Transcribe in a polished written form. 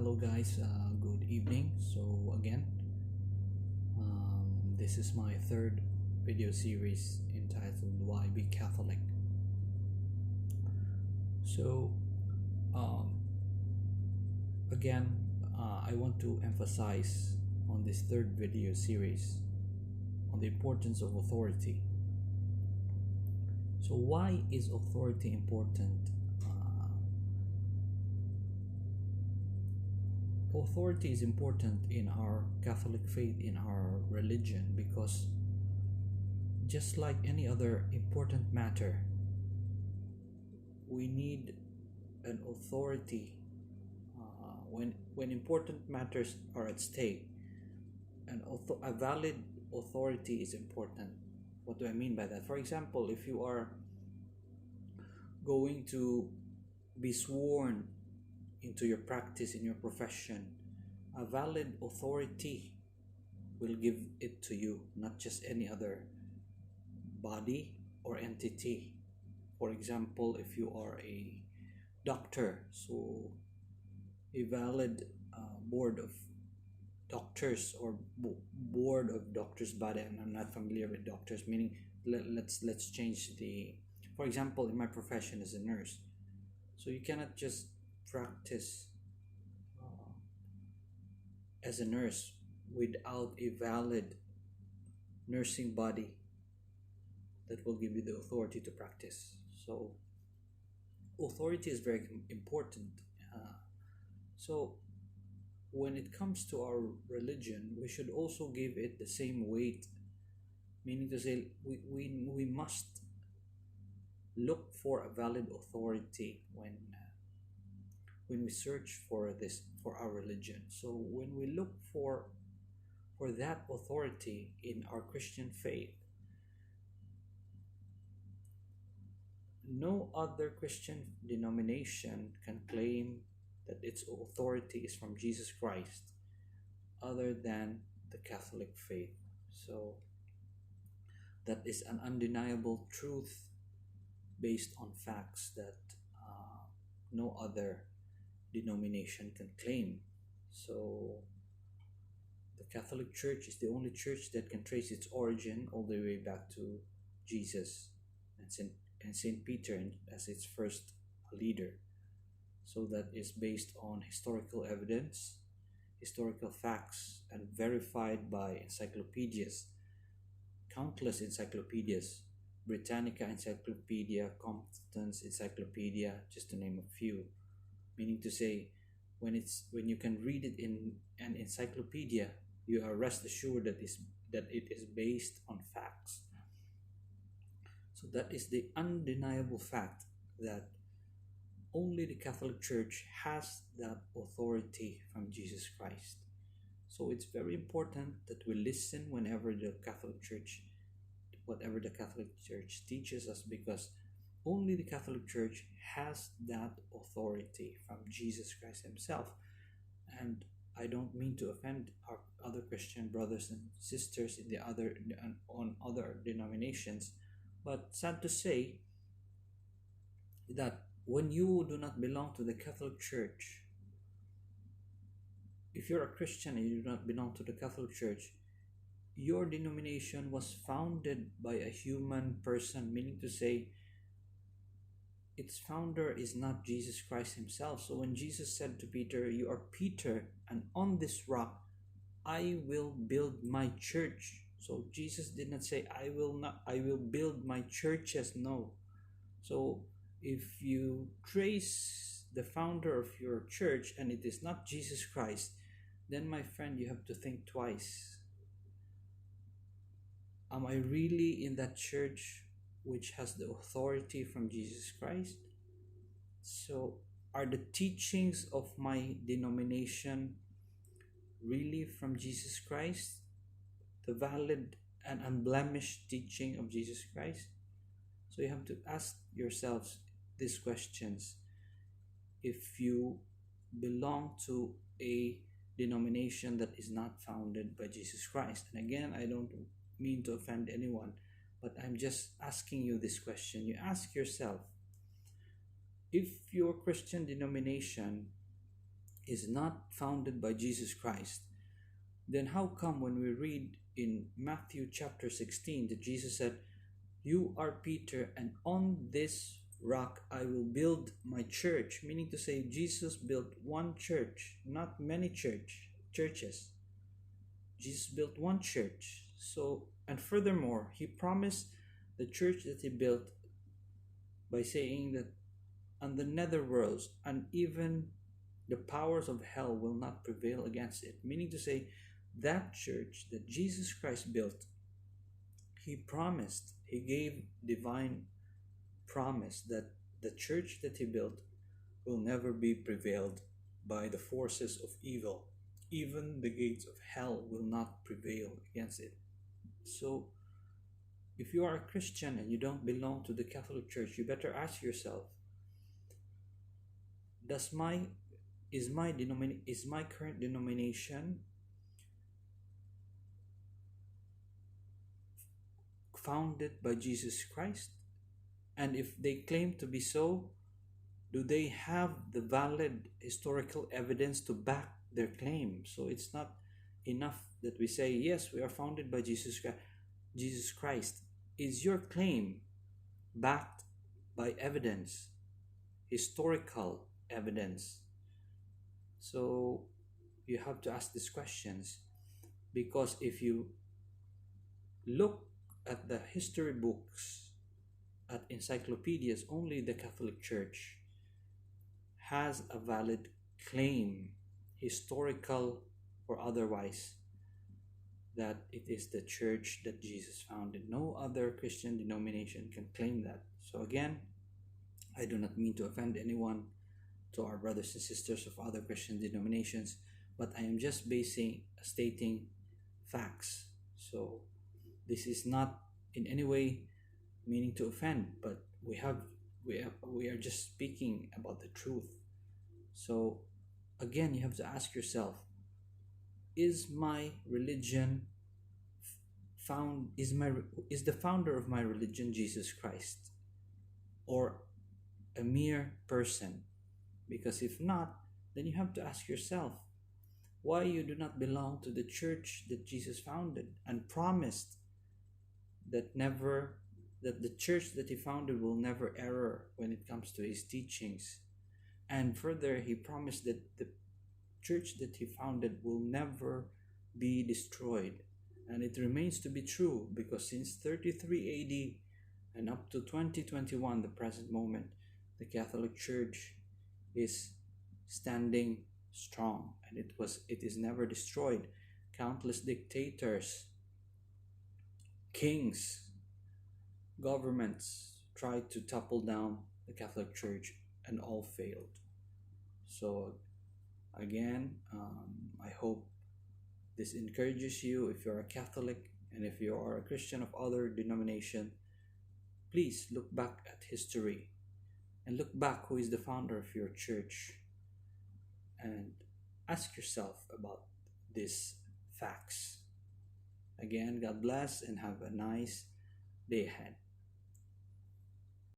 Hello guys, good evening. So again, this is my third video series entitled Why Be Catholic. So um, again, I want to emphasize on this third video series on the importance of authority. So why is authority important? Authority is important in our Catholic faith, in our religion, because just like any other important matter, we need an authority when important matters are at stake. A valid authority is important. What do I mean by that? For example, if you are going to be sworn into your practice in your profession, a valid authority will give it to you, not just any other body or entity. For example, if you are a doctor, so a valid board of doctors or board of doctors body, and I'm not familiar with doctors, meaning let's change the, for example, in my profession as a nurse, so you cannot just practice as a nurse without a valid nursing body that will give you the authority to practice. So authority is very important. So when it comes to our religion, we should also give it the same weight, meaning to say we must look for a valid authority when we search for our religion. So when we look for that authority in our Christian faith, no other Christian denomination can claim that its authority is from Jesus Christ other than the Catholic faith. So that is an undeniable truth based on facts that no other denomination can claim. So the Catholic Church is the only church that can trace its origin all the way back to Jesus and Saint Peter as its first leader. So that is based on historical evidence, historical facts, and verified by encyclopedias, countless encyclopedias, Britannica Encyclopedia, Compton's Encyclopedia, just to name a few. Meaning to say, when you can read it in an encyclopedia, you are rest assured that it is based on facts. So that is the undeniable fact that only the Catholic Church has that authority from Jesus Christ. So it's very important that we listen whatever the Catholic Church teaches us, because only the Catholic Church has that authority from Jesus Christ himself. And I don't mean to offend our other Christian brothers and sisters on other denominations, but sad to say that when you do not belong to the Catholic Church, if you're a Christian and you do not belong to the Catholic Church, your denomination was founded by a human person, meaning to say its founder is not Jesus Christ himself. So when Jesus said to Peter, "You are Peter, and on this rock I will build my church." So Jesus did not say, I will build my churches. No. So if you trace the founder of your church and it is not Jesus Christ, then my friend, you have to think twice. Am I really in that church which has the authority from Jesus Christ? So are the teachings of my denomination really from Jesus Christ? The valid and unblemished teaching of Jesus Christ? So you have to ask yourselves these questions if you belong to a denomination that is not founded by Jesus Christ. And again, I don't mean to offend anyone, but I'm just asking you this question. You ask yourself, if your Christian denomination is not founded by Jesus Christ, then how come when we read in Matthew chapter 16 that Jesus said, "You are Peter, and on this rock I will build my church," meaning to say Jesus built one church, not many churches. Jesus built one church. So, and furthermore, he promised the church that he built by saying that on the nether worlds and even the powers of hell will not prevail against it, meaning to say that church that Jesus Christ built, he promised, he gave divine promise that the church that he built will never be prevailed by the forces of evil. Even the gates of hell will not prevail against it. So if you are a Christian and you don't belong to the Catholic Church, you better ask yourself, is my current denomination founded by Jesus Christ? And if they claim to be so, do they have the valid historical evidence to back their claim? So it's not enough that we say, yes, we are founded by Jesus Christ. Is your claim backed by evidence, historical evidence? So you have to ask these questions, because if you look at the history books, at encyclopedias, only the Catholic Church has a valid claim, historical or otherwise, that it is the church that Jesus founded. No other Christian denomination can claim that. So again, I do not mean to offend anyone, to our brothers and sisters of other Christian denominations, but I am just stating facts. So this is not in any way meaning to offend, but we are just speaking about the truth. So again, you have to ask yourself, is my religion is the founder of my religion Jesus Christ, or a mere person? Because if not, then you have to ask yourself why you do not belong to the church that Jesus founded and promised that the church that he founded will never err when it comes to his teachings. And further, he promised that the church that he founded will never be destroyed. And it remains to be true, because since 33 AD and up to 2021, the present moment, the Catholic Church is standing strong, and it is never destroyed. Countless dictators, kings, governments tried to topple down the Catholic Church and all failed. So again, I hope this encourages you. If you're a Catholic and if you are a Christian of other denomination, please look back at history and look back who is the founder of your church, and ask yourself about these facts. Again, God bless and have a nice day ahead.